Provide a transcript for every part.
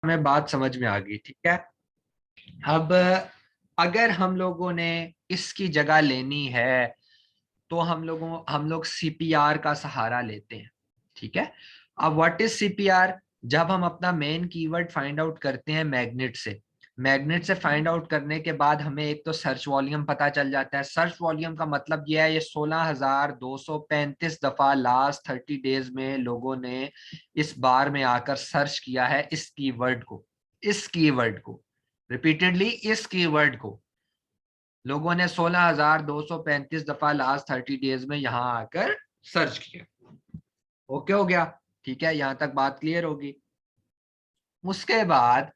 हमें बात समझ में आ गई, ठीक है। अब अगर हम लोगों ने इसकी जगह लेनी है तो हम लोग सीपीआर का सहारा लेते हैं, ठीक है। अब व्हाट इज सीपीआर? जब हम अपना मेन कीवर्ड फाइंड आउट करते हैं मैग्नेट से फाइंड आउट करने के बाद हमें एक तो सर्च वॉल्यूम पता चल जाता है। सर्च वॉल्यूम का मतलब यह है, ये 16,235 दफा लास्ट 30 डेज में लोगों ने इस बार में आकर सर्च किया है इस कीवर्ड को रिपीटेडली। इस कीवर्ड को लोगों ने 16,235 दफा लास्ट 30 डेज में यहां आकर सर्च किया। ओके हो गया, ठीक है, यहां तक बात क्लियर होगी। उसके बाद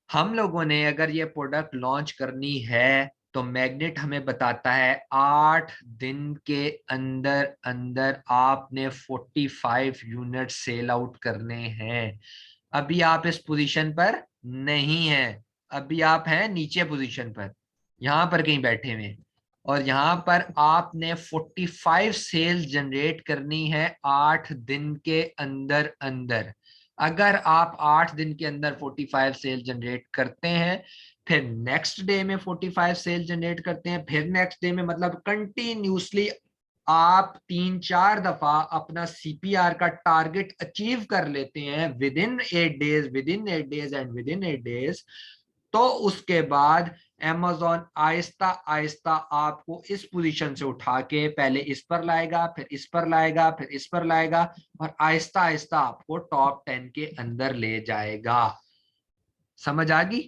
हम लोगों ने अगर ये प्रोडक्ट लॉन्च करनी है तो मैग्नेट हमें बताता है 8 दिन के अंदर अंदर आपने 45 यूनिट सेल आउट करने हैं। अभी आप इस पोजीशन पर नहीं हैं, अभी आप हैं नीचे पोजीशन पर, यहां पर कहीं बैठे हुए, और यहां पर आपने 45 सेल्स जनरेट करनी है 8 दिन के अंदर अंदर। अगर आप 8 दिन के अंदर 45 सेल जनरेट करते हैं, फिर नेक्स्ट डे में 45 सेल जनरेट करते हैं, फिर नेक्स्ट डे में, मतलब कंटिन्यूसली आप 3-4 दफा अपना सीपीआर का टारगेट अचीव कर लेते हैं with in 8 days and with in 8 days, तो उसके बाद Amazon आहिस्ता आहिस्ता आपको इस पोजीशन से उठा के पहले इस पर लाएगा, फिर इस पर लाएगा, फिर इस पर लाएगा, और आहिस्ता आहिस्ता आपको टॉप 10 के अंदर ले जाएगा। समझ आ गई?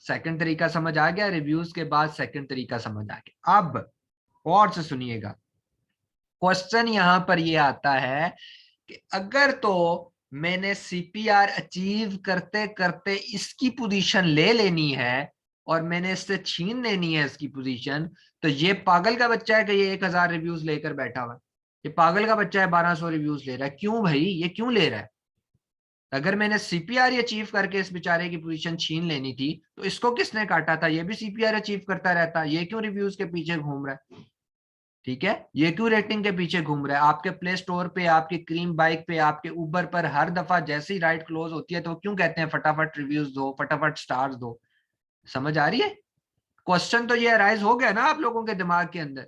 सेकंड तरीका समझ आ गया? रिव्यूज के बाद सेकंड तरीका समझ आ गया। अब और से सुनिएगा, क्वेश्चन यहां पर ये आता है कि अगर तो मैंने सीपीआर अचीव करते करते इसकी पोजीशन ले लेनी है और मैंने इससे छीन लेनी है इसकी पोजीशन, तो ये पागल का बच्चा है कि ये 1,000 रिव्यूज लेकर बैठा हुआ है। ये पागल का बच्चा है 1,200 रिव्यूज ले रहा है। क्यों भाई, ये क्यों ले रहा है? अगर मैंने सीपीआर अचीव करके इस बेचारे की पोजीशन छीन लेनी थी तो इसको किसने काटा था? ये भी सीपीआर अचीव करता रहता, ये क्यों रिव्यूज के पीछे घूम रहा है? ठीक है, ये क्यों रेटिंग के पीछे घूम रहा है? आपके प्ले स्टोर पे, आपकी क्रीम बाइक पे, आपके उबर पर हर दफा जैसे ही राइड क्लोज होती है तो वो क्यों कहते हैं फटाफट रिव्यूज दो, फटाफट स्टार्स दो? समझ आ रही है? क्वेश्चन तो ये अराइज हो गया ना आप लोगों के दिमाग के अंदर,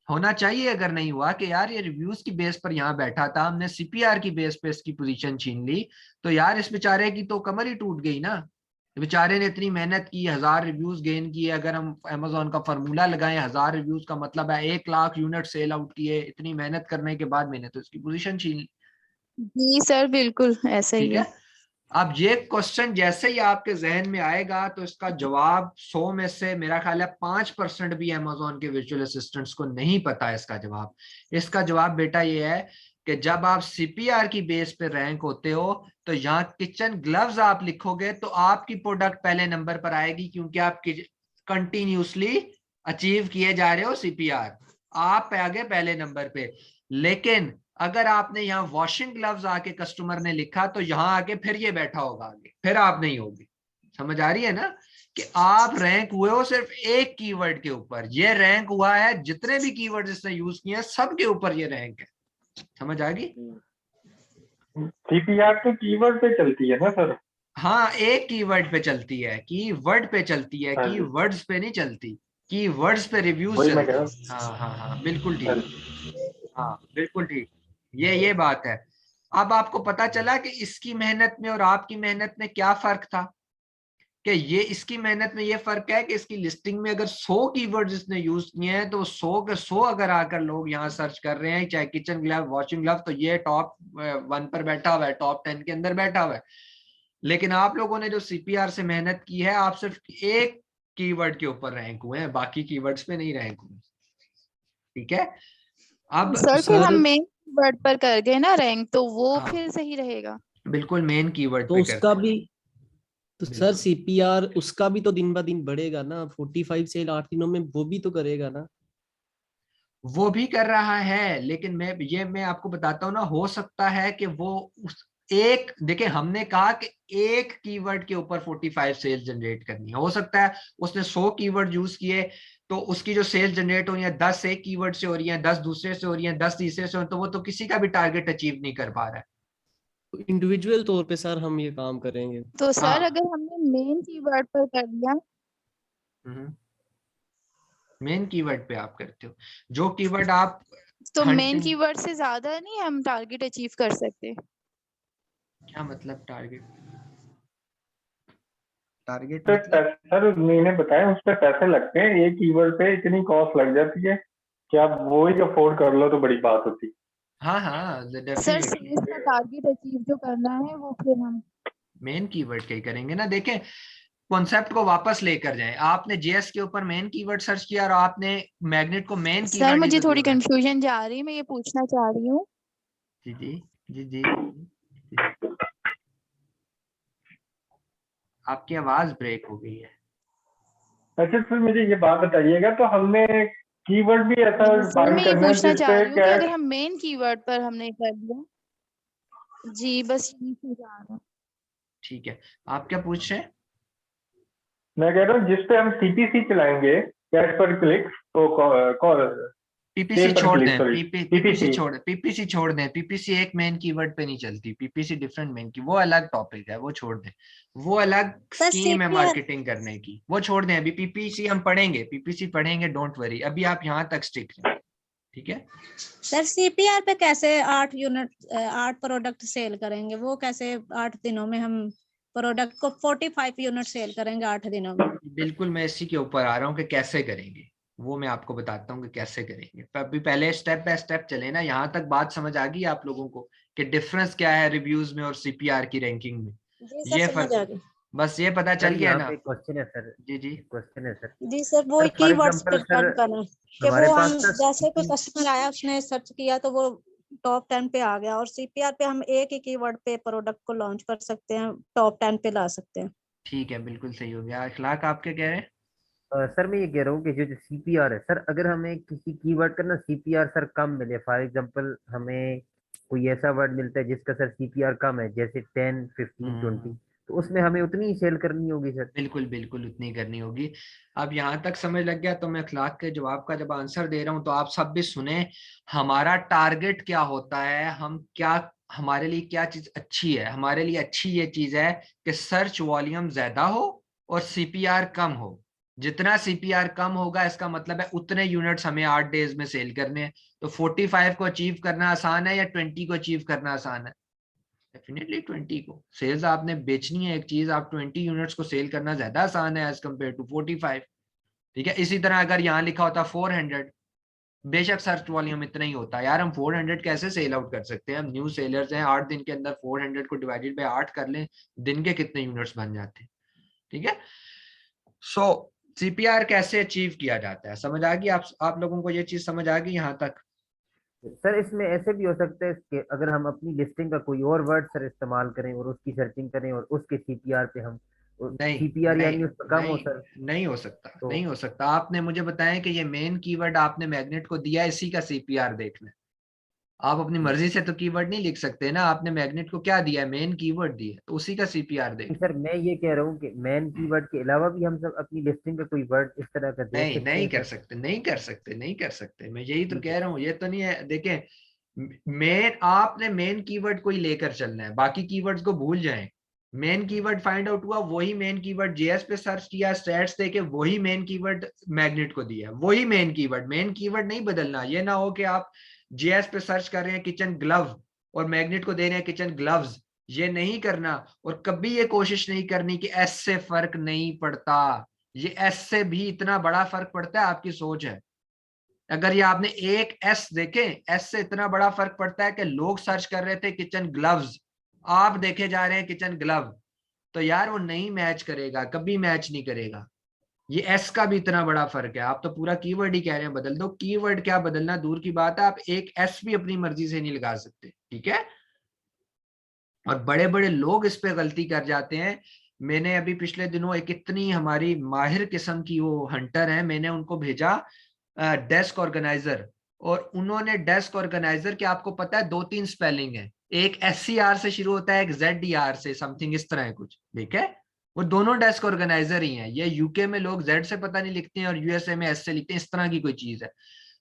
होना चाहिए अगर नहीं हुआ कि यार ये रिव्यूज की बेस पर यहाँ बैठा था, हमने सीपीआर की बेस पे इसकी पोजीशन छीन ली, तो यार इस बेचारे की तो कमर ही टूट गई ना। बेचारे ने इतनी मेहनत की, 1,000 रिव्यूज गेन किए। अगर हम अमेजोन का फॉर्मूला लगाएं, 1,000 रिव्यूज का मतलब है 1 लाख यूनिट सेल आउट किए। इतनी मेहनत करने के बाद मैंने तो इसकी पोजीशन छीन ली। जी सर, बिल्कुल ऐसा ही ठीक है। है। अब ये क्वेश्चन जैसे ही आपके जहन में आएगा तो इसका जवाब 100 में से मेरा ख्याल है 5% भी अमेजोन के वर्चुअल असिस्टेंट्स को नहीं पता है इसका जवाब। इसका जवाब बेटा ये है कि जब आप सीपीआर की बेस पे रैंक होते हो तो यहाँ किचन ग्लव्स आप लिखोगे तो आपकी प्रोडक्ट पहले नंबर पर आएगी, क्योंकि आप कंटिन्यूसली अचीव किए जा रहे हो सीपीआर, आप आगे पहले नंबर पे। लेकिन अगर आपने यहाँ वॉशिंग ग्लव्स आके कस्टमर ने लिखा तो यहाँ आके फिर ये बैठा होगा आगे, फिर आप नहीं होगी। समझ आ रही है ना कि आप रैंक हुए हो सिर्फ एक कीवर्ड के ऊपर, ये रैंक हुआ है जितने भी कीवर्ड इसने यूज किए हैं सबके ऊपर ये रैंक है। समझ आ गई? सीपीआर तो कीवर्ड पे चलती है ना सर? हाँ, एक कीवर्ड पे चलती है, कीवर्ड पे चलती है, हाँ जी, कीवर्ड्स पे नहीं चलती। कीवर्ड्स पे रिव्यूज वही मैं कह चलते रहा हैं। हाँ हाँ हाँ, बिल्कुल हूँ। ठीक। हाँ बिल्कुल ठीक, ये बात है। अब आपको पता चला कि इसकी मेहनत में और आपकी मेहनत में क्या फर्क था। कि ये इसकी मेहनत में ये फर्क है कि इसकी लिस्टिंग में अगर 100 कीवर्ड्स इसने यूज किए हैं तो 100 के 100 अगर आकर लोग यहाँ सर्च कर रहे हैं, चाहे किचन ग्लव, वॉशिंग ग्लव, तो ये टॉप 1 पर बैठा हुआ है, टॉप 10 के अंदर बैठा हुआ है। लेकिन आप लोगों ने जो सीपीआर से मेहनत की है, आप सिर्फ एक कीवर्ड के ऊपर रैंक हुए हैं, बाकी कीवर्ड्स पे नहीं रैंक हुए। ठीक है। अब सर फिर हम सर मेन वर्ड पर कर गए ना रैंक, तो वो हाँ, फिर सही रहेगा। बिल्कुल मेन कीवर्ड तो पे उसका करते हैं। भी, तो सर बिल्कुल, सीपीआर उसका भी तो दिन ब दिन बढ़ेगा ना, 45 सेल 8 दिनों में वो भी तो करेगा ना। वो भी कर रहा है, लेकिन मैं आपको बताता हूँ ना, हो सकता है कि वो उस एक, देखिए हमने कहा कि एक कीवर्ड के ऊपर 45 सेल्स जनरेट करनी है। हो सकता है उसने 100 कीवर्ड यूज किए तो उसकी जो सेल्स जनरेट हो रही है 10 एक कीवर्ड से हो रही है, 10 दूसरे से हो रही है, 10 तीसरे से हो, तो वो तो किसी का भी टारगेट अचीव नहीं कर पा रहा है। इंडिविजुअल तौर पे सर हम ये काम करेंगे। तो सर हाँ। अगर हमने मेन कीवर्ड पर कर लिया, मेन कीवर्ड पे आप करते हो, जो कीवर्ड आप तो मेन हंटिंग, कीवर्ड से ज्यादा नहीं हम टारगेट अचीव कर सकते? क्या मतलब टारगेट? टारगेट तो मतलब सर मैंने बताया उस पर पैसे लगते हैं, एक कीवर्ड पे इतनी कॉस्ट लग जाती है कि आप वो ही अफोर्ड कर लो तो बड़ी बात होती। हाँ हाँ सर डेफिनेटली सेल्स का टारगेट अचीव जो करना है वो फिर हम मेन कीवर्ड के ही करेंगे ना। देखें, कॉन्सेप्ट को वापस लेकर जाएं। आपने जेएस के ऊपर मेन कीवर्ड सर्च किया और आपने मैग्नेट को मेन सर कीवर्ड ही मुझे तो थोड़ी जोड़ा है। कंफ्यूजन जा रही है, मैं ये पूछना चाह रही हूँ। जी जी जी जी जी। आपकी आवाज ब्रेक हो गई है। अच्छा सर मुझे ये बात बताइएगा, तो हमने कीवर्ड भी ऐसा सर फाइंड मैं ये करना है पूछना चाह जिसपे रही हूँ कि कैश। अगर हम मेन कीवर्ड पर हमने कर लिया, जी बस यही पूछ रहा था। ठीक है, आप क्या पूछ रहे हैं? मैं कह रहा हूँ जिसपे हम सीपीसी चलाएंगे, कैश पर क्लिक, तो पे पीपीसी पर छोड़ क्लिक, दें, सॉरी पीपीसी सीपीसी। छोड़, पीपीसी छोड़ दें। पीपीसी एक मेन कीवर्ड पे नहीं चलती, पीपीसी डिफरेंट मेन की, वो अलग टॉपिक है, वो छोड़ दें। वो अलग सर स्कीम है सीपीआर मार्केटिंग करने की, वो छोड़ दें। अभी पीपीसी हम पढ़ेंगे, पीपीसी पढ़ेंगे, डोंट वरी। अभी आप यहाँ तक स्टिक रहें, ठीक है? सर सीपीआर पे कैसे 8 यूनिट 8 प्रोडक्ट सेल करेंगे? वो कैसे 8 दिनों में हम प्रोडक्ट को 45 यूनिट सेल करेंगे 8 दिनों में? बिल्कुल, मैं इसी के ऊपर आ रहा हूँ कि कैसे करेंगे, वो मैं आपको बताता हूँ कि कैसे करेंगे। अभी पहले स्टेप बाय स्टेप चले ना। यहाँ तक बात समझ आ गई आप लोगों को कि डिफरेंस क्या है रिव्यूज में और सीपीआर की रैंकिंग में? जी सर ये समझ फर्क, आ गई। बस ये पता सर चल गया यहाँ ना? पे क्वेश्चन है सर, जी जी। एक क्वेश्चन है सर। जी सर वो सर फॉर कीवर्ड्स पे एग्जांपल सर, डिपेंड करना है कि हमारे वो हम पास ना जैसे कोई कस्टमर आया उसने सर्च किया तो वो टॉप 10 पे आ गया, और सीपीआर पे हम एक ही कीवर्ड पे प्रोडक्ट को लॉन्च कर सकते हैं, टॉप 10 पे ला सकते हैं। ठीक है, बिल्कुल सही हो गया। अखलाक आप क्या कह रहे हैं? सर मैं ये कह रहा हूँ कि जो सीपीआर है सर, अगर हमें किसी कीवर्ड का ना सीपीआर सर कम मिले, फॉर एग्जांपल हमें कोई ऐसा वर्ड मिलता है जिसका सर सीपीआर कम है, जैसे 10, 15, 20, तो उसमें हमें उतनी ही सेल करनी होगी सर। बिल्कुल बिल्कुल उतनी करनी होगी। अब यहाँ तक समझ लग गया तो मैं अखलाक के जवाब का जब आंसर दे रहा हूँ तो आप सब भी सुने। हमारा टारगेट क्या होता है, हम क्या, हमारे लिए क्या चीज अच्छी है? हमारे लिए अच्छी ये चीज है कि सर्च वॉल्यूम ज्यादा हो और सीपीआर कम हो। जितना सीपीआर कम होगा इसका मतलब है उतने यूनिट्स हमें 8 डेज में सेल करने हैं। तो 45 को अचीव करना आसान है या 20 को अचीव करना आसान है? डेफिनेटली 20 को। सेल्स आपने बेचनी है एक चीज, आप 20 यूनिट्स को सेल करना ज्यादा आसान है एज कम्पेयर टू 45। ठीक है, इसी तरह अगर यहाँ लिखा होता 400, बेशक सर्च वॉल्यूम इतना ही होता है यार, हम 400 कैसे सेल आउट कर सकते हैं? हम न्यू सेलर्स हैं, 8 दिन के अंदर 400 को डिवाइडेड बाय 8 कर लें, दिन के कितने यूनिट्स बन जाते हैं? ठीक है। सो सीपीआर कैसे अचीव किया जाता है, समझ आ गई आप लोगों को? ये चीज समझ आ गई यहाँ तक? सर इसमें ऐसे भी हो सकता है कि अगर हम अपनी लिस्टिंग का कोई और वर्ड सर इस्तेमाल करें और उसकी सर्चिंग करें और उसके सीपीआर पे हम, नहीं सीपीआर नहीं यानी उस पर कम हो नहीं, सर, नहीं हो सकता, तो नहीं हो सकता। आपने मुझे बताया कि ये मेन कीवर्ड आपने मैग्नेट को दिया, इसी का सीपीआर देखना है। आप अपनी मर्जी से तो कीवर्ड नहीं लिख सकते ना। आपने मैग्नेट को क्या दिया है? मेन कीवर्ड दिया है, तो उसी का सीपीआर देखना सर मैं ये कह रहा हूँ कि मेन है। कीवर्ड के अलावा भी हम सब अपनी लिस्टिंग का कोई वर्ड इस तरह का दे नहीं सकते नहीं हैं कर सर। सकते, नहीं कर सकते, नहीं कर सकते। मैं यही तो ठीक है। कह रहा हूँ, ये तो नहीं है। देखें, मेन, आपने मेन कीवर्ड को ही लेकर चलना है, बाकी कीवर्ड्स को भूल जाएं। मेन कीवर्ड फाइंड आउट हुआ, वही मेन कीवर्ड जेएस पे सर्च किया, स्टैट्स देके वही मेन कीवर्ड मैग्नेट को दिया, वही मेन कीवर्ड। मेन कीवर्ड नहीं बदलना। ये ना हो कि आप जेएस पे सर्च कर रहे हैं किचन ग्लव और मैग्नेट को दे रहे हैं किचन ग्लव्स। ये नहीं करना। और कभी ये कोशिश नहीं करनी कि एस से फर्क नहीं पड़ता। ये एस से भी इतना बड़ा फर्क पड़ता है, आपकी सोच है। अगर ये आपने एक एस देखे, एस से इतना बड़ा फर्क पड़ता है कि लोग सर्च कर रहे थे किचन ग्लव्स, आप देखे जा रहे हैं किचन ग्लव, तो यार वो नहीं मैच करेगा, कभी मैच नहीं करेगा। ये एस का भी इतना बड़ा फर्क है। आप तो पूरा कीवर्ड ही कह रहे हैं बदल दो। कीवर्ड क्या बदलना दूर की बात है, आप एक एस भी अपनी मर्जी से नहीं लगा सकते। ठीक है। और बड़े बड़े लोग इस पे गलती कर जाते हैं। मैंने अभी पिछले दिनों एक इतनी हमारी माहिर किस्म की वो हंटर है, मैंने उनको भेजा डेस्क ऑर्गेनाइजर, और उन्होंने डेस्क ऑर्गेनाइजर के, आपको पता है 2-3 स्पेलिंग है, एक SCR से शुरू होता है, एक ZDR से, समथिंग इस तरह है कुछ, ठीक है? वो दोनों डेस्क ऑर्गेनाइजर ही हैं। ये यूके में लोग Z से पता नहीं लिखते हैं और यूएसए में S से लिखते हैं, इस तरह की कोई चीज है।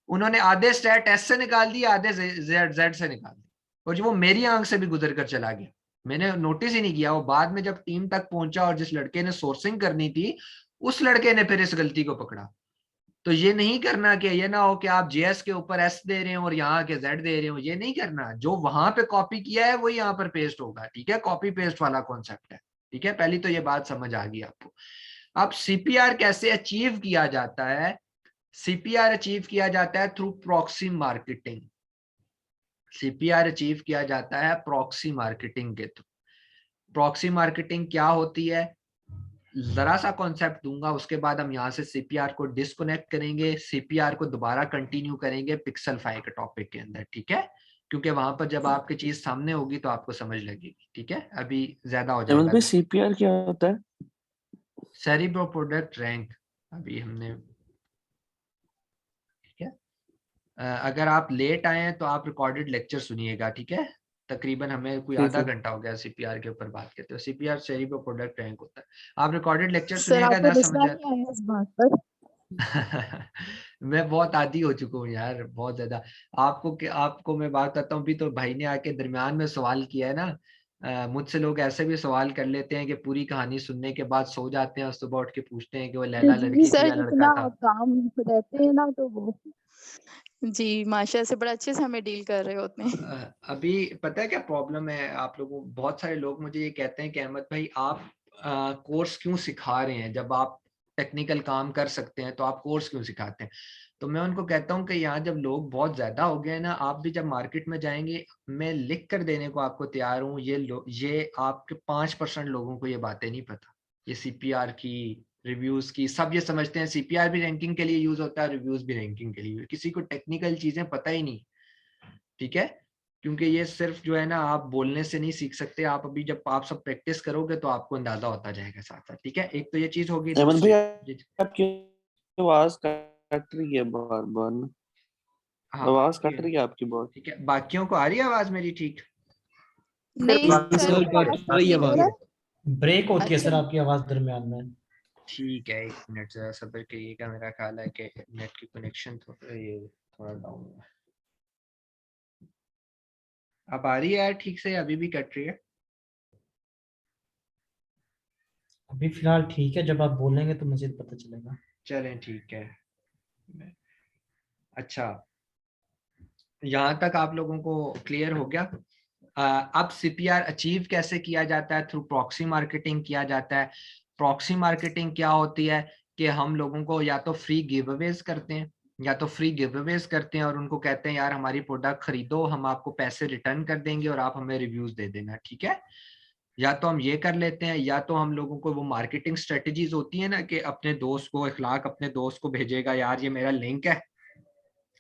उन्होंने आधे स्टैट S से निकाल दिए, आधे Z से निकाल दिए, और जो वो मेरी आंख से भी गुजर कर चला गया। मैंने नोटिस ही नहीं किया। वो बाद में जब टीम तक पहुंचा और जिस लड़के ने सोर्सिंग करनी थी उस लड़के ने फिर इस गलती को पकड़ा। तो ये नहीं करना कि ये ना हो कि आप जेएस के ऊपर एस दे रहे हो और यहाँ के जेड दे रहे हो, ये नहीं करना। जो वहां पे कॉपी किया है वही यहाँ पर पेस्ट होगा, ठीक है। कॉपी पेस्ट वाला कॉन्सेप्ट है, ठीक है। पहली तो ये बात समझ आ गई आपको। अब सीपीआर कैसे अचीव किया जाता है? सीपीआर अचीव किया जाता है through proxy marketing. CPR achieve किया जाता है प्रॉक्सी मार्केटिंग के थ्रू। प्रॉक्सी मार्केटिंग क्या होती है, जरा सा कॉन्सेप्ट दूंगा, उसके बाद हम यहाँ से सीपीआर को डिस्कनेक्ट करेंगे, सीपीआर को दोबारा कंटिन्यू करेंगे पिक्सेलफाई के टॉपिक के अंदर, ठीक है। क्योंकि वहां पर जब आपकी चीज सामने होगी तो आपको समझ लगेगी, ठीक है। अभी ज्यादा हो अहमद जाएगा। भाई सीपीआर क्या होता है? सेरिब्रो प्रोडक्ट रैंक अभी हमने, ठीक है। अगर आप लेट आए हैं तो आप रिकॉर्डेड लेक्चर सुनिएगा, ठीक है। तकरीबन हमें कोई ठीक आधा है। घंटा हो गया सीपीआर के ऊपर बात करते हो। सीपीआर सेरिब्रो प्रोडक्ट रैंक होता है। आप रिकॉर्डेड लेक्चर सर सुनिएगा, आपको ना गुस्सा समझ नहीं आया इस बात पर? मैं बहुत आदी हो चुका हूँ यार, बहुत ज्यादा। आपको मैं बात करता हूँ, अभी तो भाई ने आके दरमियान में सवाल किया है ना। मुझसे लोग ऐसे भी सवाल कर लेते हैं कि पूरी कहानी सुनने के बाद सो जाते हैं और सुबह उठ के पूछते हैं कि वो लैला जी लड़की थी सर, या जितना लड़का था। काम रहते हैं ना तो वो जी माशा से बड़ा अच्छे से हमें डील कर रहे होते हैं। अभी पता है क्या प्रॉब्लम है आप लोगों, बहुत सारे लोग मुझे ये कहते हैं कि अहमद भाई आप कोर्स क्यों सिखा रहे हैं, जब आप टेक्निकल काम कर सकते हैं तो आप कोर्स क्यों सिखाते हैं। तो मैं उनको कहता हूँ कि यहाँ जब लोग बहुत ज्यादा हो गए ना, आप भी जब मार्केट में जाएंगे, मैं लिख कर देने को आपको तैयार हूँ। ये आपके 5% लोगों को ये बातें नहीं पता। ये सीपीआर की, रिव्यूज की, सब ये समझते हैं सीपीआर भी रैंकिंग के लिए यूज होता है, रिव्यूज भी रैंकिंग के लिए। किसी को टेक्निकल चीजें पता ही नहीं, ठीक है। क्योंकि ये सिर्फ जो है ना, आप बोलने से नहीं सीख सकते। आप अभी जब आप सब प्रैक्टिस करोगे तो आपको अंदाजा होता जाएगा साथ साथ, ठीक है। एक तो ये चीज होगी। अहमद भाई दूसरी, आपकी आवाज कट रही है बार बार ना, हाँ आवाज आपकी कट रही है आपकी बहुत। ठीक है। बाकियों को आ रही है आवाज मेरी ठीक? नहीं सर सर, कट आवाज तो रही है clear आवाज। है। ब्रेक होती है अच्छा सर आपकी आवाज दरमियान में। ठीक है, एक मिनट जरा सब्र करिएगा। मेरा ख्याल है कि नेट की कनेक्शन थोड़ा डाउन है। अब आ रही है यार ठीक से, अभी भी कट रही है? अभी फिलहाल ठीक है, जब आप बोलेंगे तो मुझे पता चलेगा। चलें ठीक है। अच्छा, यहाँ तक आप लोगों को क्लियर हो गया। अब सीपीआर अचीव कैसे किया जाता है? थ्रू प्रॉक्सी मार्केटिंग किया जाता है। प्रॉक्सी मार्केटिंग क्या होती है कि हम लोगों को या तो फ्री गिव अवेज करते हैं, और उनको कहते हैं यार हमारी प्रोडक्ट खरीदो, हम आपको पैसे रिटर्न कर देंगे और आप हमें रिव्यूज दे देना, ठीक है। या तो हम ये कर लेते हैं, या तो हम लोगों को वो मार्केटिंग स्ट्रेटेजीज होती है ना कि अपने दोस्त को, इखलाक अपने दोस्त को भेजेगा, यार ये मेरा लिंक है,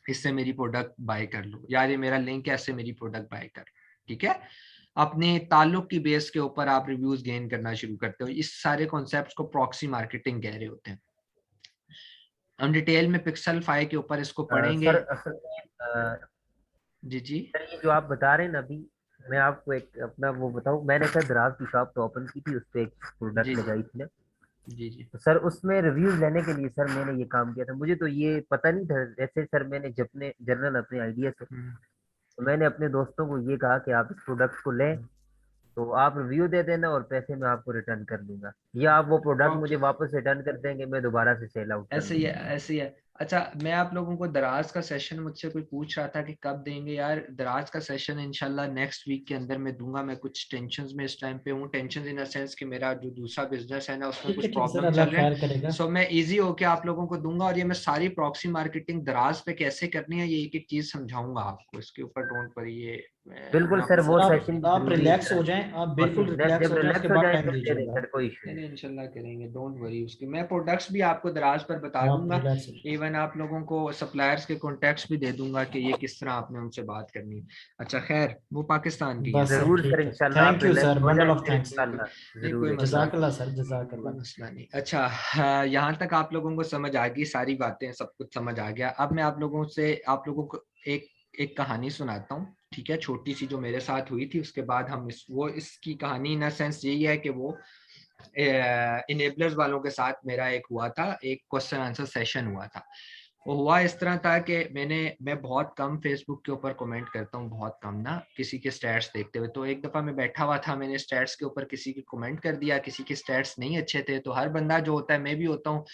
इससे मेरी प्रोडक्ट बाय कर लो, यार ये मेरा लिंक है, इससे मेरी प्रोडक्ट बाय कर, ठीक है। अपने ताल्लुक की बेस के ऊपर आप रिव्यूज गेन करना शुरू करते हो। इस सारे कॉन्सेप्ट्स को प्रॉक्सी मार्केटिंग कह रहे होते हैं। हम डिटेल में पिक्सेलफाई के ऊपर इसको पढ़ेंगे। सर असल में जी जी सर ये जो आप बता रहे हैं ना अभी, मैं आपको एक अपना वो बताऊं। मैंने सर दराज की शॉप तो ओपन की थी, उस पर एक प्रोडक्ट जी लगाई थी ना। जी जी तो सर उसमें रिव्यूज लेने के लिए सर मैंने ये काम किया था। मुझे तो ये पता नहीं था। जैसे सर मैंने जब जनरल अपने आइडिया से, तो मैंने अपने दोस्तों को ये कहा कि आप इस प्रोडक्ट को लें, तो आप रिव्यू दे देना और पैसे मैं आपको रिटर्न कर दूंगा, या आप वो प्रोडक्ट मुझे वापस रिटर्न कर देंगे, मैं दोबारा से सेल आउट कर ऐसे ही है, दूंगा। ऐसे ही है। अच्छा, मैं आप लोगों को दराज का सेशन, मुझसे कोई पूछ रहा था कि कब देंगे। यार दराज का सेशन इंशाल्लाह नेक्स्ट वीक के अंदर मैं दूंगा। मैं कुछ टेंशंस में इस टाइम पे हूँ, टेंशंस इन द सेंस कि मेरा जो दूसरा बिजनेस है ना, उसमें कुछ ठीक है सर, प्रॉब्लम अल्लाह चल रहे खैर हैं। करेगा। सो मैं इजी होके आप लोगों को दूंगा, और ये मैं सारी प्रॉक्सी मार्केटिंग दराज पे कैसे करनी है, ये एक एक चीज समझाऊंगा आपको। इसके ऊपर डोंट वरी, ये बिल्कुल सर, सर वो आप सेशन भी आप जरूरी है रिलैक्स सर। हो जाएं, आप और बिल्कुल रिलैक्स जब हो जाएं, रिलैक्स उसके हो बाद जाए टाइम तो दे दें दीजिएगा। सर, कोई इशू नहीं नहीं। इंशाल्लाह करेंगे, डोंट वरी। उसकी मैं प्रोडक्ट्स भी आपको दराज पर बता आप दूंगा। रिलैक्स हो जाएं। इवन आप लोगों को सप्लायर्स के कॉन्टेक्ट्स भी दे दूंगा कि ये किस तरह आपने उनसे बात करनी है। अच्छा खैर, वो पाकिस्तान की है। बस सर जरूर सर, ठीक है, इंशाल्लाह आप थैंक यू सर, रिलैक्स हो बंडल जाए ऑफ फिर थैंक्स। इंशाल्लाह नहीं कोई जरूर मसला इंशाल्लाह। जज़ाकल्लाह सर, नहीं, जज़ाकल्लाह। कोई मसला नहीं। अच्छा हाँ, यहाँ तक आप लोगों को समझ आ गई सारी बातें, सब कुछ समझ आ गया। अब मैं आप लोगों को एक एक कहानी सुनाता हूँ, ठीक है, छोटी सी, जो मेरे साथ हुई थी। उसके बाद हम इसकी कहानी इन सेंस यही है कि वो इनेबलर्स वालों के साथ मेरा एक हुआ था, एक क्वेश्चन आंसर सेशन हुआ था। वो हुआ इस तरह था कि मैं बहुत कम फेसबुक के ऊपर कमेंट करता हूँ, बहुत कम ना, किसी के स्टैट्स देखते हुए। तो एक दफा मैं बैठा हुआ था, मैंने स्टैट्स के ऊपर किसी के कमेंट कर दिया, किसी के स्टैट्स नहीं अच्छे थे। तो हर बंदा जो होता है, मैं भी होता हूँ,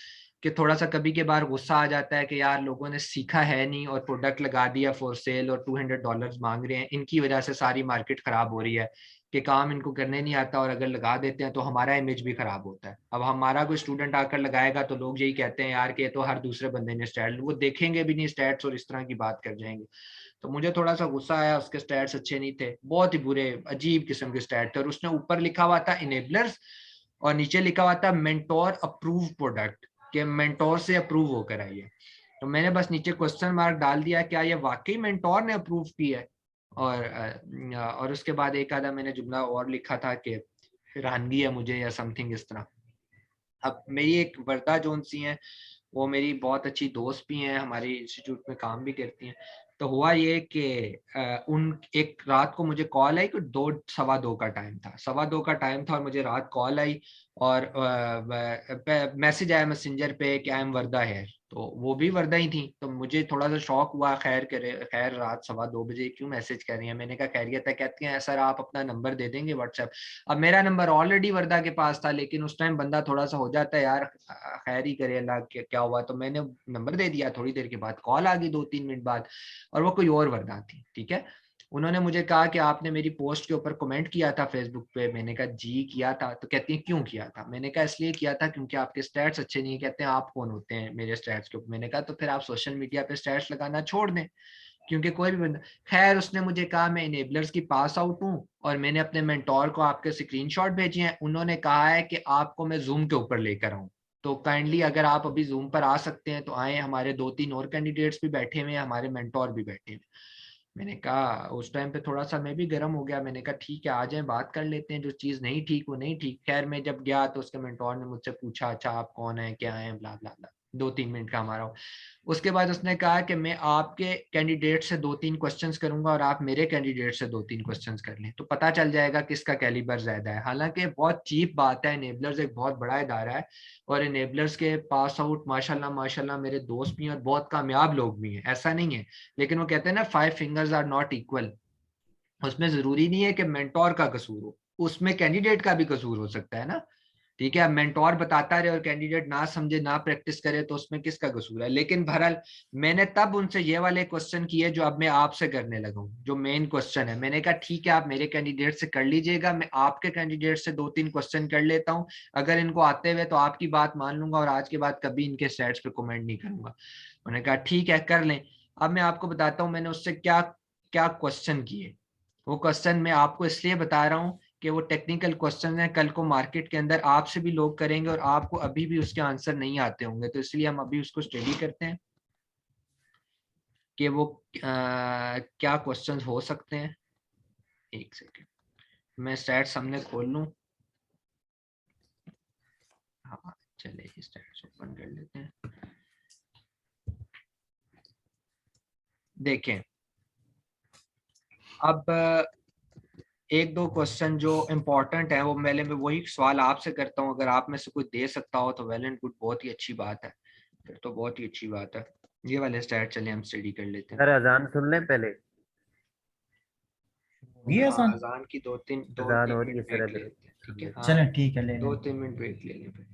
कि थोड़ा सा कभी के बार गुस्सा आ जाता है कि यार लोगों ने सीखा है नहीं और प्रोडक्ट लगा दिया फॉर सेल और $200 मांग रहे हैं, इनकी वजह से सारी मार्केट खराब हो रही है, कि काम इनको करने नहीं आता, और अगर लगा देते हैं तो हमारा इमेज भी खराब होता है। अब हमारा कोई स्टूडेंट आकर लगाएगा तो लोग यही कहते हैं यार कि ये तो हर दूसरे बंदे ने स्टैट, वो देखेंगे भी नहीं स्टैट्स और इस तरह की बात कर जाएंगे। तो मुझे थोड़ा सा गुस्सा आया, उसके स्टैट्स अच्छे नहीं थे, बहुत ही बुरे अजीब किस्म के स्टैट थे, और उसने ऊपर लिखा हुआ था इनेबलर्स और नीचे लिखा हुआ था मेंटोर अप्रूव प्रोडक्ट, के मेंटोर से अप्रूव होकर आई है। तो मैंने बस नीचे क्वेश्चन मार्क डाल दिया, क्या ये वाकई मेंटोर ने अप्रूव की है? और उसके बाद एक आधा मैंने जुमला और लिखा था कि हैरानगी है मुझे या समथिंग इस तरह। अब मेरी एक वर्दा जोन सी हैं, वो मेरी बहुत अच्छी दोस्त भी हैं, हमारे इंस्टीट्यूट में काम भी करती हैं। तो हुआ ये कि उन एक रात को मुझे कॉल आई कि 2 सवा 2 का टाइम था, 2:15 का टाइम था, और मुझे रात कॉल आई और मैसेज आया मैसेंजर पे कि आई एम वर्दा है। तो वो भी वर्दा ही थी, तो मुझे थोड़ा सा शौक हुआ, खैर करे, खैर रात 2:15 क्यों मैसेज कर रही हैं? मैंने कहा खैरियत है। कहती हैं सर आप अपना नंबर दे देंगे व्हाट्सएप। अब मेरा नंबर ऑलरेडी वर्दा के पास था, लेकिन उस टाइम बंदा थोड़ा सा हो जाता है यार, खैर ही करे अल्लाह, क्या हुआ? तो मैंने नंबर दे दिया। थोड़ी देर के बाद कॉल आ गई 2-3 मिनट बाद, और वो कोई और वर्दा थी। ठीक है, उन्होंने मुझे कहा कि आपने मेरी पोस्ट के ऊपर कमेंट किया था फेसबुक पे। मैंने कहा जी किया था। तो कहती हैं क्यों किया था? मैंने कहा इसलिए किया था क्योंकि आपके स्टैट्स अच्छे नहीं है। कहते हैं आप कौन होते हैं मेरे स्टैट्स के ऊपर? मैंने कहा तो फिर आप सोशल मीडिया पे स्टैट्स लगाना छोड़ दें, क्योंकि कोई भी बंदा। खैर उसने मुझे कहा मैं इनेबलर्स की पास आउट हूँ और मैंने अपने मेंटोर को आपके स्क्रीनशॉट भेजे हैं, उन्होंने कहा है कि आपको मैं जूम के ऊपर लेकर आऊँ। तो काइंडली अगर आप अभी जूम पर आ सकते हैं तो आए, हमारे 2-3 और कैंडिडेट्स भी बैठे हुए हैं, हमारे मेंटोर भी बैठे हैं। मैंने कहा उस टाइम पे थोड़ा सा मैं भी गर्म हो गया, मैंने कहा ठीक है आ जाए बात कर लेते हैं, जो चीज़ नहीं ठीक वो नहीं ठीक। खैर मैं जब गया तो उसके मेंटोर ने मुझसे पूछा अच्छा आप कौन है, क्या है, ब्ला ब्ला ब्ला। 2-3 मिनट का हमारा। उसके बाद उसने कहा कि मैं आपके कैंडिडेट से 2-3 क्वेश्चंस करूंगा और आप मेरे कैंडिडेट से 2-3 क्वेश्चंस कर लें, तो पता चल जाएगा किसका कैलिबर ज्यादा है। हालांकि बहुत चीप बात है, इनेबलर्स एक बहुत बड़ा इदारा है, और इनेबलर्स के पास आउट माशाल्लाह माशाल्लाह मेरे दोस्त भी हैं और बहुत कामयाब लोग भी हैं, ऐसा नहीं है। लेकिन वो कहते हैं ना 5 फिंगर्स आर नॉट इक्वल, उसमें जरूरी नहीं है कि मेंटोर का कसूर हो, उसमें कैंडिडेट का भी कसूर हो सकता है ना। ठीक है, अब मेंटोर बताता रहे और कैंडिडेट ना समझे ना प्रैक्टिस करे तो उसमें किसका कसूर है? लेकिन बहरहाल मैंने तब उनसे ये वाले क्वेश्चन किए जो अब मैं आपसे करने लगा हूँ, जो मेन क्वेश्चन है। मैंने कहा ठीक है आप मेरे कैंडिडेट से कर लीजिएगा, मैं आपके कैंडिडेट से 2-3 क्वेश्चन कर लेता हूँ, अगर इनको आते हुए तो आपकी बात मान लूंगा और आज के बाद कभी इनके सेट्स पे कमेंट नहीं करूंगा। उन्होंने कहा ठीक है कर लें। अब मैं आपको बताता हूँ मैंने उससे क्या क्या क्वेश्चन किए। वो क्वेश्चन मैं आपको इसलिए बता रहा हूँ कि वो टेक्निकल क्वेश्चन है, कल को मार्केट के अंदर आपसे भी लोग करेंगे और आपको अभी भी उसके आंसर नहीं आते होंगे, तो इसलिए हम अभी उसको स्टडी करते हैं कि वो क्या क्वेश्चंस हो सकते हैं। एक सेकेंड मैं स्टैट्स सामने खोल लूं। हाँ चलिए स्टैट्स ओपन कर लेते हैं। देखें अब एक दो क्वेश्चन जो इम्पोर्टेंट है वो मैं वही सवाल आपसे करता हूँ, अगर आप में से कोई दे सकता हो तो वेल एंड गुड, बहुत ही अच्छी बात है, फिर तो बहुत ही अच्छी बात है। ये वाले स्टैट चले हम स्टडी कर लेते हैं। सर अजान सुन लें पहले। ये हाँ आसान। अजान की दो तीन अजान हो रही है मिनट सर ब्रेक ले अगर लेते हैं, ठीक सुन है लें। हाँ, चलें ठीक है ले लें। 2-3 मिनट ब्रेक ले लें फिर।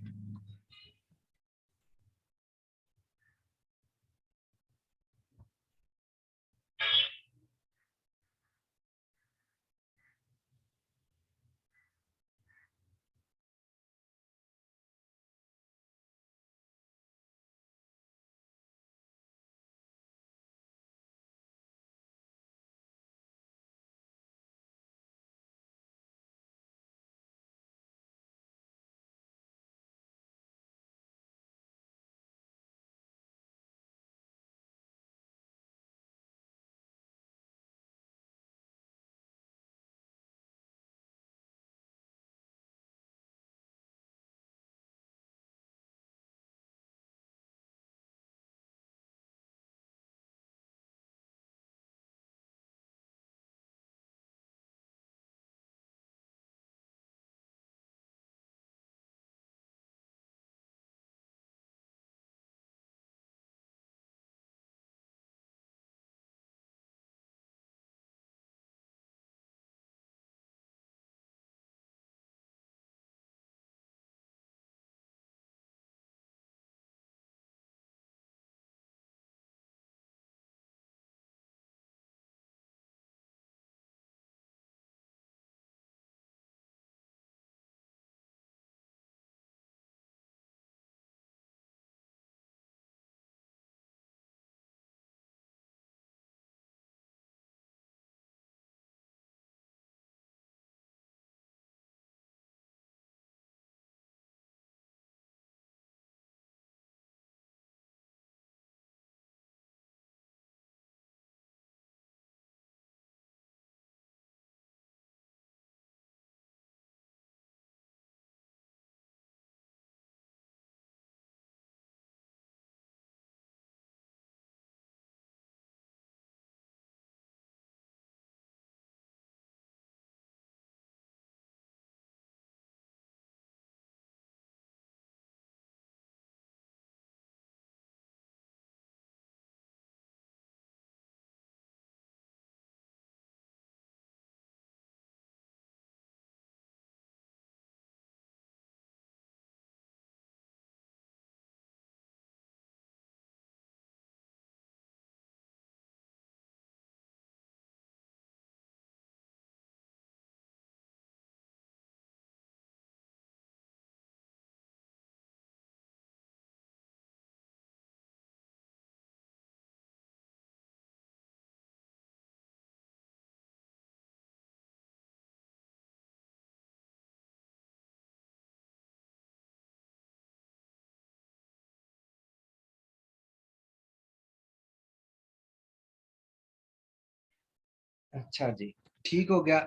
अच्छा जी, ठीक हो गया।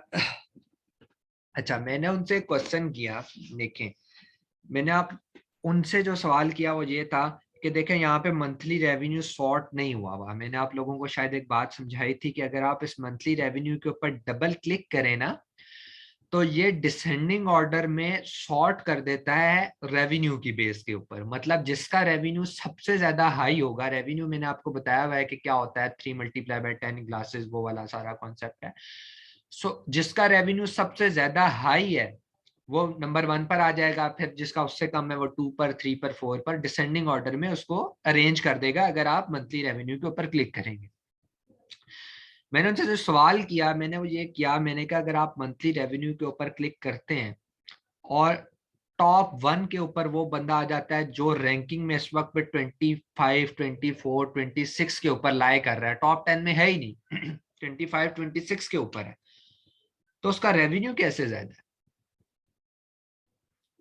अच्छा, मैंने उनसे क्वेश्चन किया, देखें मैंने आप उनसे जो सवाल किया वो ये था कि देखें यहाँ पे मंथली रेवेन्यू सॉर्ट नहीं हुआ। मैंने आप लोगों को शायद एक बात समझाई थी कि अगर आप इस मंथली रेवेन्यू के ऊपर डबल क्लिक करें ना, तो ये डिसेंडिंग ऑर्डर में सॉर्ट कर देता है रेवेन्यू की बेस के ऊपर। मतलब जिसका रेवेन्यू सबसे ज्यादा हाई होगा, रेवेन्यू मैंने आपको बताया हुआ है कि क्या होता है, 3 × 10 ग्लासेस, वो वाला सारा कॉन्सेप्ट है। सो जिसका रेवेन्यू सबसे ज्यादा हाई है वो नंबर 1 पर आ जाएगा, फिर जिसका उससे कम है वो 2 पर, 3 पर, 4 पर, डिसेंडिंग ऑर्डर में उसको अरेंज कर देगा अगर आप मंथली रेवेन्यू के ऊपर क्लिक करेंगे। मैंने उनसे जो सवाल किया, मैंने वो ये किया, मैंने कहा अगर आप मंथली रेवेन्यू के ऊपर क्लिक करते हैं और टॉप 1 के ऊपर वो बंदा आ जाता है जो रैंकिंग में इस वक्त पे 25, 24, 26 के ऊपर लाए कर रहा है, टॉप 10 में है ही नहीं, 25, 26 के ऊपर है, तो उसका रेवेन्यू कैसे ज्यादा है,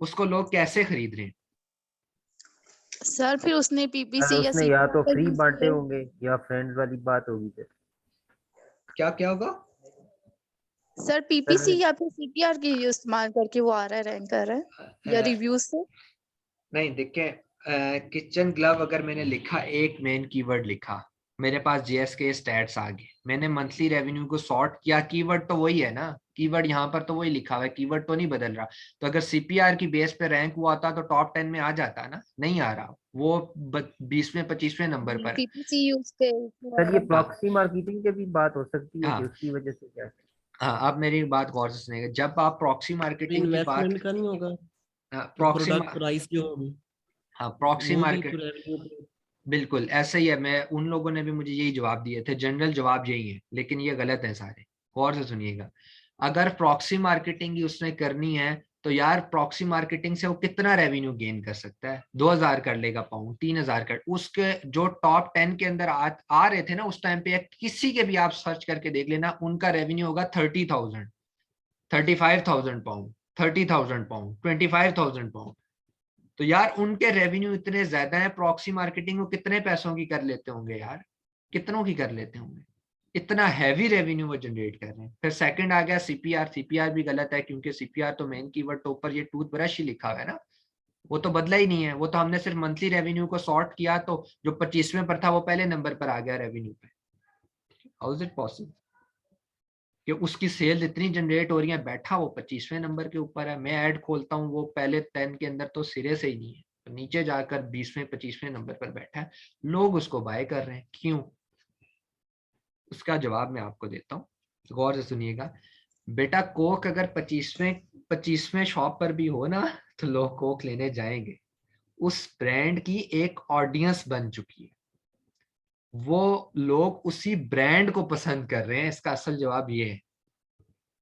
उसको लोग कैसे खरीद रहे हैं? सर फिर उसने सर पीपीसी या उसने या तो CPR का फ्री यूज बांटे किया। होंगे या फ्रेंड्स वाली बात होगी सर। क्या क्या होगा? सर पीपीसी सर या फिर CPR की इस्तेमाल करके वो आ रहा है, रैंक कर रहा है, या रिव्यूज से? नहीं, देखें किचन ग्लव अगर मैंने लिखा, एक मेन कीवर्ड लिखा, मेरे पास जीएसके स्टैट्स आ गए, मैंने मंथली रेवेन्यू को सॉर्ट किया, कीवर्ड तो वही है ना, कीवर्ड यहाँ पर तो वही लिखा हुआ है, कीवर्ड तो नहीं बदल रहा। तो अगर सीपीआर की बेस पे रैंक हुआ था तो टॉप 10 में आ जाता ना, नहीं आ रहा, वो 20वें 25वें नंबर पर। पीपीसी यूज के सर ये प्रॉक्सी मार्केटिंग की भी बात हो सकती है कि हाँ उसकी वजह से क्या? हाँ, आप मेरी बात गौर से सुनिएगा, जब आप प्रॉक्सी मार्केटिंग की बात, इन्वेस्टमेंट का नहीं होगा, प्रॉक्सी, प्रोडक्ट प्राइस जो होगी हाँ प्रॉक्सी वो भी मार्केट, रेवेन्यू। बिल्कुल ऐसा ही है। मैं उन लोगों ने भी मुझे यही जवाब दिए थे, जनरल जवाब यही है, लेकिन ये गलत है सारे, गौर से सुनिएगा। अगर प्रॉक्सी मार्केटिंग ही उसने करनी है तो यार प्रॉक्सी मार्केटिंग से वो कितना रेवेन्यू गेन कर सकता है? 2000 कर लेगा पाउंड, 3000 कर, उसके जो टॉप 10 के अंदर आ रहे थे ना उस टाइम पे, किसी के भी आप सर्च करके देख लेना, उनका रेवेन्यू होगा 30,000, 35,000 पाउंड, 30,000 पाउंड, 25,000 पाउंड। तो यार उनके रेवेन्यू इतने ज्यादा है, प्रॉक्सी मार्केटिंग वो कितने पैसों की कर लेते होंगे यार, कितनों की कर लेते होंगे, इतना हैवी रेवेन्यू वो जनरेट कर रहे हैं। फिर सेकंड आ गया सीपीआर, सीपीआर भी गलत है क्योंकि सीपीआर तो मेन कीवर्ड तो ऊपर ये टूथब्रश ही लिखा हुआ है ना, वो तो बदला ही नहीं है, वो तो हमने सिर्फ मंथली रेवेन्यू को सॉर्ट किया तो जो 25वें पर था वो पहले नंबर पर आ गया रेवेन्यू पे। हाउ इज इट पॉसिबल कि उसकी सेल्स इतनी जनरेट हो रही है, बैठा वो 25वें नंबर के ऊपर है, मैं ऐड खोलता हूँ वो पहले 10 के अंदर तो सिरे से ही नहीं है, तो नीचे जाकर 20वें 25वें नंबर पर बैठा है, लोग उसको बाय कर रहे हैं, क्यों? उसका जवाब मैं आपको देता हूँ, गौर से सुनिएगा बेटा। कोक अगर 25वें शॉप पर भी हो ना तो लोग कोक लेने जाएंगे, उस ब्रांड की एक ऑडियंस बन चुकी है, वो लोग उसी ब्रांड को पसंद कर रहे हैं। इसका असल जवाब ये है,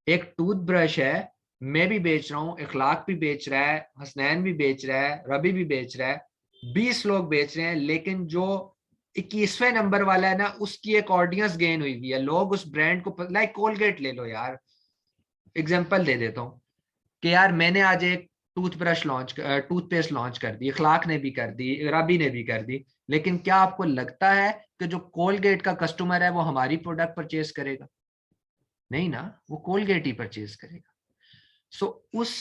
एक टूथब्रश है, मैं भी बेच रहा हूँ, इखलाक भी बेच रहा है, हसनैन भी बेच रहा है, रवि भी बेच रहा है, 20 लोग बेच रहे हैं, लेकिन जो 21वें नंबर वाला है ना उसकी एक ऑडियंस गेन हुई हुई है, लोग उस ब्रांड को, लाइक कोलगेट ले लो यार, एग्जांपल दे देता हूँ कि यार मैंने आज एक टूथपेस्ट लॉन्च कर दी, इखलाक ने भी कर दी, रबी ने भी कर दी, लेकिन क्या आपको लगता है कि जो कोलगेट का कस्टमर है वो हमारी प्रोडक्ट परचेज करेगा? नहीं ना, वो कोलगेट ही परचेज करेगा। सो उस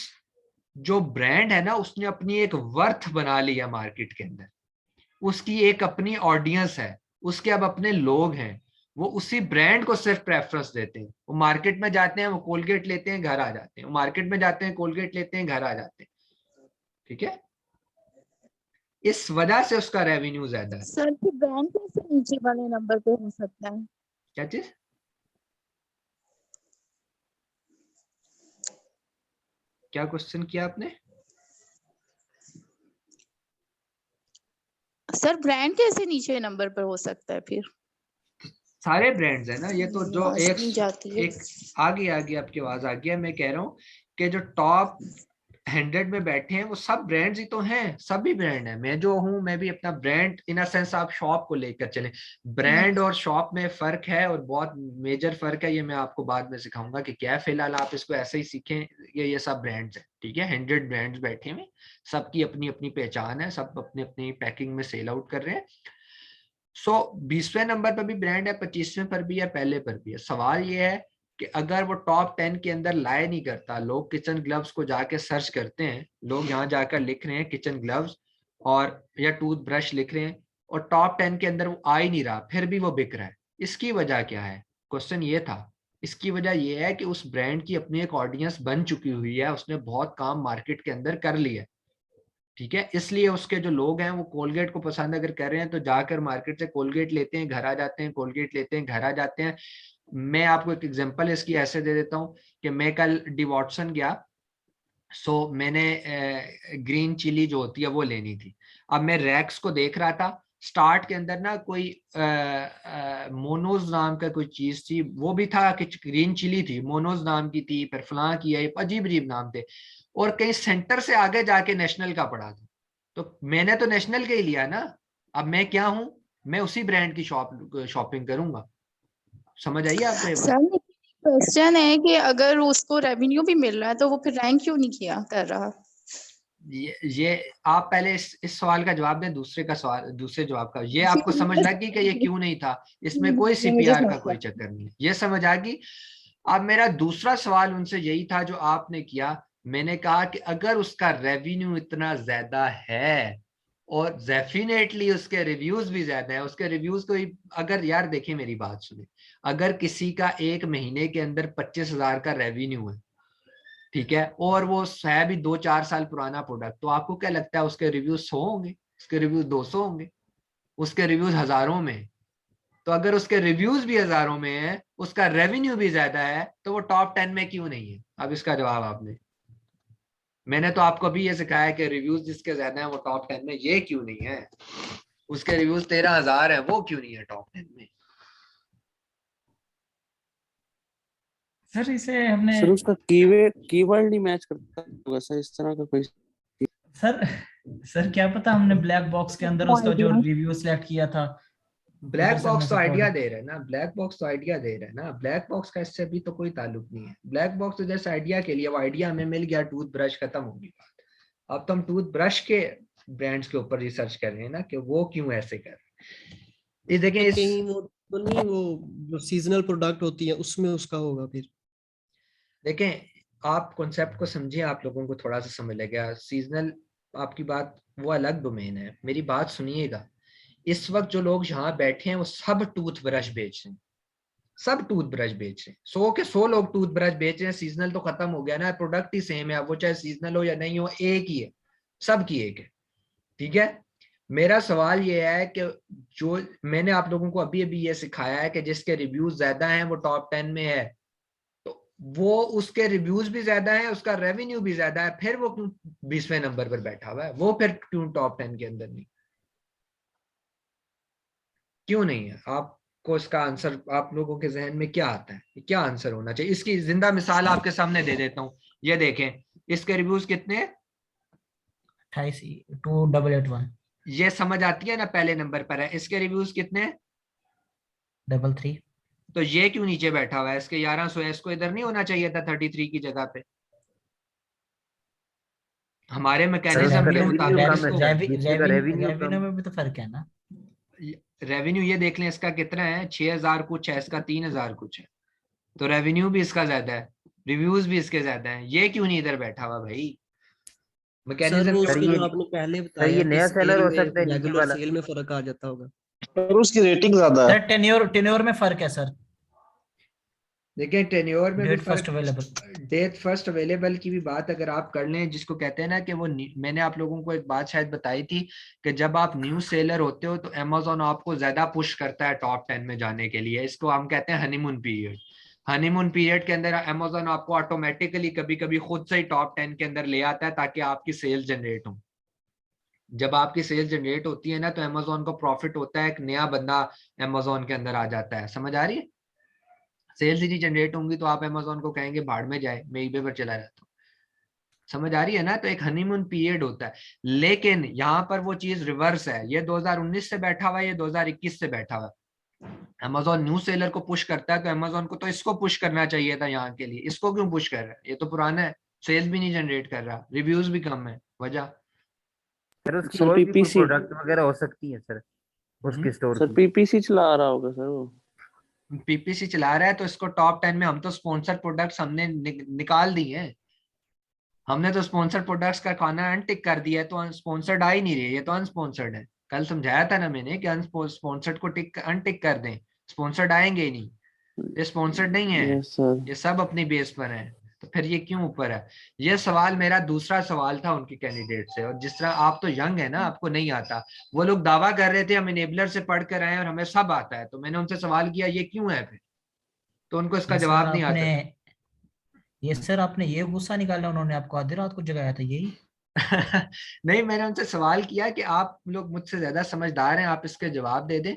जो ब्रांड है ना उसने अपनी एक वर्थ बना लिया मार्केट के अंदर, उसकी एक अपनी ऑडियंस है, उसके अब अपने लोग हैं, वो उसी ब्रांड को सिर्फ प्रेफरेंस देते हैं। वो मार्केट में जाते हैं, वो कोलगेट लेते हैं, घर आ जाते हैं, वो मार्केट में जाते हैं, कोलगेट लेते हैं, घर आ जाते हैं, ठीक है? इस वजह से उसका रेवेन्यू ज्यादा है। सर फिर ब्रांड कैसे नीचे वाले नंबर पे हो सकता है? क्या चीज? क्या क्वेश्चन किया आपने? सर ब्रांड कैसे नीचे नंबर पर हो सकता है फिर? सारे ब्रांड्स है ना, ये तो जो आवाज नहीं जाती है। एक आगे आपकी आवाज आ गया, मैं कह रहा हूँ कि जो टॉप 100 में बैठे हैं वो सब ब्रांड्स ही तो हैं, सभी ब्रांड है। मैं जो हूँ मैं भी अपना ब्रांड, इन अ सेंस आप शॉप को लेकर चलें, ब्रांड और शॉप में फर्क है और बहुत मेजर फर्क है, ये मैं आपको बाद में सिखाऊंगा कि क्या है। फिलहाल आप इसको ऐसे ही सीखें, ये सब ब्रांड्स है, ठीक है? 100 ब्रांड्स बैठे हुए, सबकी अपनी अपनी पहचान है, सब अपनी अपनी पैकिंग में सेल आउट कर रहे हैं। सो 20वें नंबर पर भी ब्रांड है, 25वें पर भी है, पहले पर भी है। सवाल ये है कि अगर वो टॉप 10 के अंदर लाए नहीं करता, लोग किचन ग्लव्स को जाके सर्च करते हैं, लोग यहाँ जाकर लिख रहे हैं किचन ग्लव्स और या टूथ ब्रश लिख रहे हैं और टॉप 10 के अंदर वो आ ही नहीं रहा, फिर भी वो बिक रहा है, इसकी वजह क्या है? क्वेश्चन ये था। इसकी वजह ये है कि उस ब्रांड की अपनी एक ऑडियंस बन चुकी हुई है, उसने बहुत काम मार्केट के अंदर कर लिया, ठीक है। इसलिए उसके जो लोग हैं वो कोलगेट को पसंद अगर कर रहे हैं तो जाकर मार्केट से कोलगेट लेते हैं, घर आ जाते हैं, कोलगेट लेते हैं, घर आ जाते हैं। मैं आपको एक एग्जांपल इसकी ऐसे दे देता हूँ कि मैं कल डी वॉटसन गया, सो मैंने ग्रीन चिली जो होती है वो लेनी थी। अब मैं रैक्स को देख रहा था, स्टार्ट के अंदर ना कोई मोनोज नाम का कोई चीज थी, वो भी था कि ग्रीन चिली थी, मोनोज नाम की थी, फिर फलां की है, अजीब अजीब नाम थे, और कहीं सेंटर से आगे जाके नेशनल का पड़ा था। तो मैंने तो नेशनल का ही लिया ना, अब मैं क्या हूं, मैं उसी ब्रांड की शॉपिंग करूंगा। समझ आइए आपको ये बात? सर क्वेश्चन है कि अगर उसको रेवेन्यू भी मिल रहा है तो वो फिर रैंक क्यों नहीं किया कर रहा? ये आप पहले इस सवाल का जवाब दें, दूसरे जवाब का। ये आपको समझ लगी कि ये क्यों नहीं था, इसमें कोई सीपीआर का कोई चक्कर नहीं है, ये समझ आ गई। अब मेरा दूसरा सवाल उनसे यही था जो आपने किया, मैंने कहा कि अगर उसका रेवेन्यू इतना ज्यादा है और डेफिनेटली उसके रिव्यूज भी ज्यादा है, उसके रिव्यूज को अगर यार देखिए मेरी बात सुने, अगर किसी का एक महीने के अंदर 25,000 का रेवेन्यू है, ठीक है, और वो है भी 2-4 साल पुराना प्रोडक्ट, तो आपको क्या लगता है उसके रिव्यूज 100 होंगे, उसके रिव्यूज 200 होंगे, उसके रिव्यूज हजारों में? तो अगर उसके रिव्यूज भी हजारों में है, उसका रेवेन्यू भी ज्यादा है, तो वो टॉप 10 में क्यों नहीं है? अब इसका जवाब आपने, मैंने तो आपको अभी ये सिखाया कि रिव्यूज जिसके ज्यादा है वो टॉप 10 में, ये क्यों नहीं है? उसके रिव्यूज 13,000 है, वो क्यों नहीं है टॉप 10 में? सर इसे हमने सर उसका कीवर्ड नहीं मैच करता होगा सर, इस तरह का कोई। सर क्या पता, हमने ब्लैक बॉक्स के अंदर उसका जो रिव्यू सिलेक्ट किया था। ब्लैक बॉक्स तो आइडिया दे रहा है ना, ब्लैक बॉक्स तो आइडिया दे रहा है ना, ब्लैक बॉक्स का इससे भी तो कोई ताल्लुक नहीं है। ब्लैक बॉक्स तो जैसे आइडिया के लिए, वो आइडिया हमें मिल गया, टूथ ब्रश, खत्म होगी बात। अब तो हम टूथ ब्रश के ब्रांड्स के ऊपर रिसर्च कर रहे हैं ना कि वो क्यों ऐसे कर रहे हैं। ये देखिए कहीं वो तो नहीं, वो जो सीजनल प्रोडक्ट होती है उसमें उसका होगा फिर। देखें आप कॉन्सेप्ट को समझिए, आप लोगों को थोड़ा सा समझ लगेगा। सीजनल आपकी बात वो अलग डोमेन है, मेरी बात सुनिएगा। इस वक्त जो लोग यहाँ बैठे हैं वो सब टूथ ब्रश बेच रहे हैं, सब टूथ ब्रश बेच रहे हैं, 100 के 100 लोग टूथ ब्रश बेच रहे हैं। सीजनल तो खत्म हो गया ना, प्रोडक्ट ही सेम है, अब वो चाहे सीजनल हो या नहीं हो, एक ही है, सबकी एक है, ठीक है। मेरा सवाल ये है कि जो मैंने आप लोगों को अभी अभी ये सिखाया है कि जिसके रिव्यूज ज्यादा हैं वो टॉप 10 में है, तो वो उसके रिव्यूज भी ज्यादा है, उसका रेवेन्यू भी ज्यादा है, फिर वो क्यों 20वें नंबर पर बैठा हुआ है? वो फिर क्यों टॉप 10 के अंदर नहीं, क्यों नहीं है? आपको इसका आंसर, आप लोगों के जहन में क्या आता है, क्या आंसर होना चाहिए? इसकी जिंदा मिसाल आपके सामने दे देता हूँ, ये देखें इसके रिव्यूज कितने हैं? 28 ये समझ आती है ना, पहले नंबर पर है। इसके रिव्यूज कितने हैं? 33। तो ये क्यों नीचे बैठा हुआ है? इसके 1100 है, इसको इधर नहीं होना चाहिए था 33 की जगह पे? हमारे मैकेनिज्म के मुताबिक इसको रेवेन्यू में भी तो फर्क है ना। रेवेन्यू ये देख लें, इसका कितना है, 6,000 कुछ है, इसका 3,000 कुछ है, तो रेवेन्यू भी इसका ज्यादा है, रिव्यूज भी इसके ज्यादा हैं, ये क्यों नहीं इधर बैठा हुआ भाई? मैकेनिज्म जो आपने पहले बताया, ये नया सेलर हो सकता है नीचे रेगुलर वाला। सेल में फर्क आ जाता होगा। सर उसकी रेटिंग ज्यादा है। सर टेन्योर में फर्क है सर। देखिए टेन्योर में भी डेट फर्क, first available, date first available की भी बात अगर आप कर लें, जिसको कहते हैं ना कि वो, मैंने आप लोगों को एक बात शायद बताई थी कि जब आप न्यू सेलर होते हो तो अमेज़न आपको ज्यादा पुश करता है टॉप 10 में जाने के लिए, इसको हम कहते हैं हनीमून पीरियड। हनीमून पीरियड के अंदर अमेज़न आपको ऑटोमेटिकली कभी कभी खुद से ही टॉप 10 के अंदर ले आता है ताकि आपकी सेल्स जनरेट हो। जब आपकी सेल्स जनरेट होती है ना तो अमेज़न को प्रॉफिट होता है, एक नया बंदा अमेज़न के अंदर आ जाता है। समझ आ रही है? सेल्स ही नहीं जनरेट होंगी तो आप अमेज़न को कहेंगे भाड़ में जाए, मैं ईबे पर चला जाता हूँ। समझ आ रही है ना? तो एक हनीमून पीरियड होता है, लेकिन यहाँ पर वो चीज रिवर्स है। ये 2019 से बैठा हुआ है, ये 2021 से बैठा हुआ है। अमेज़न न्यू सेलर को पुश करता है तो अमेज़न को तो इसको पुश करना चाहिए था यहाँ के लिए, इसको क्यों पुश कर रहा है? ये तो पुराना है, सेल्स भी नहीं जनरेट कर रहा, रिव्यूज भी कम है, वजह? सर उसकी और भी कोई प्रोडक्ट वगैरह हो सकती है सर उसके स्टोर सर की। पीपीसी चला रहा होगा सर वो। पीपीसी चला रहा है तो इसको टॉप 10 में, हम तो स्पॉन्सर प्रोडक्ट्स हमने निकाल दिए हैं, हमने तो स्पॉन्सर प्रोडक्ट्स का खाना अनटिक कर दिया है, तो स्पॉन्सर्ड आ ही नहीं रही है, ये तो अनस्पॉन्सर्ड है। कल समझाया था ना मैंने कि अनस्पॉन्सर्ड को टिक अनटिक कर दें, स्पॉन्सर्ड आएंगे ही नहीं, ये स्पॉन्सर्ड नहीं है, यस सर। ये सब अपनी बेस पर है, तो फिर ये क्यों ऊपर है? ये सवाल मेरा दूसरा सवाल था उनके कैंडिडेट से। और जिस तरह आप तो यंग है ना, आपको नहीं आता, वो लोग दावा कर रहे थे हम इनेबलर से पढ़ कर आए हैं और हमें सब आता है, तो मैंने उनसे सवाल किया ये क्यों है फिर, तो उनको इसका ये सर जवाब नहीं आपने आता। ये गुस्सा निकाला उन्होंने, आपको आधी रात को जगाया था यही? नहीं, मैंने उनसे सवाल किया कि आप लोग मुझसे ज्यादा समझदार हैं, आप इसके जवाब दे दें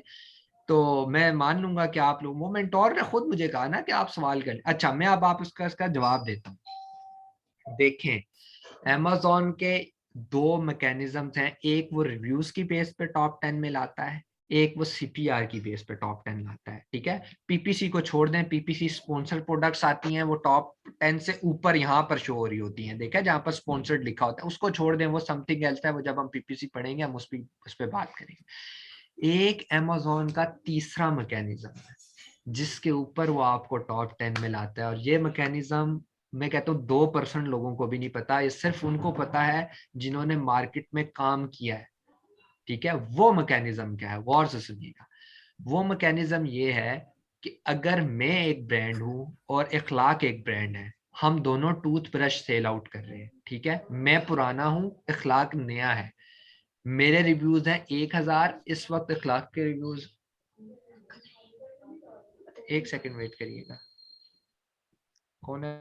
तो मैं मान लूंगा कि आप लोग, वो मेंटोर ने खुद मुझे कहा ना कि आप सवाल करें। अच्छा, मैं अब आप इसका जवाब देता हूँ। देखें, Amazon के दो मैकेनिज्म्स हैं, एक वो रिव्यूज की बेस पे टॉप 10 में लाता है, एक वो सीपीआर की बेस पे टॉप 10 लाता है, ठीक है। पीपीसी को छोड़ दें, पीपीसी स्पॉन्सर्ड प्रोडक्ट्स आती हैं, वो टॉप 10 से ऊपर यहाँ पर शो हो रही होती हैं, देखा जहाँ पर स्पॉन्सर्ड लिखा होता है, उसको छोड़ दें, वो समथिंग एल्स है, वो जब हम पीपीसी पढ़ेंगे हम उस पर बात करेंगे। एक Amazon का तीसरा मैकेनिज्म है जिसके ऊपर वो आपको टॉप 10 में लाता है, और ये मैकेनिज्म मैं कहता हूँ 2% लोगों को भी नहीं पता, ये सिर्फ उनको पता है जिन्होंने मार्केट में काम किया है, ठीक है। वो मैकेनिज्म क्या है, गौर से सुनिएगा। वो मैकेनिज्म ये है कि अगर मैं एक ब्रांड हूं और इखलाक एक ब्रांड है, हम दोनों टूथब्रश सेल आउट कर रहे हैं, ठीक है। मैं पुराना हूं, इखलाक नया है, मेरे रिव्यूज हैं 1000, इस वक्त इखलाक के रिव्यूज, एक सेकंड वेट करिएगा, कौन है?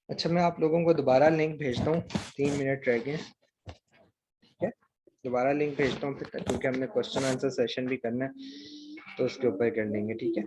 अच्छा, मैं आप लोगों को दोबारा लिंक भेजता हूँ, 3 मिनट रह गए, ठीक है। दोबारा लिंक भेजता हूँ फिर, क्योंकि हमने क्वेश्चन आंसर सेशन भी करना है तो उसके ऊपर कर लेंगे, ठीक है।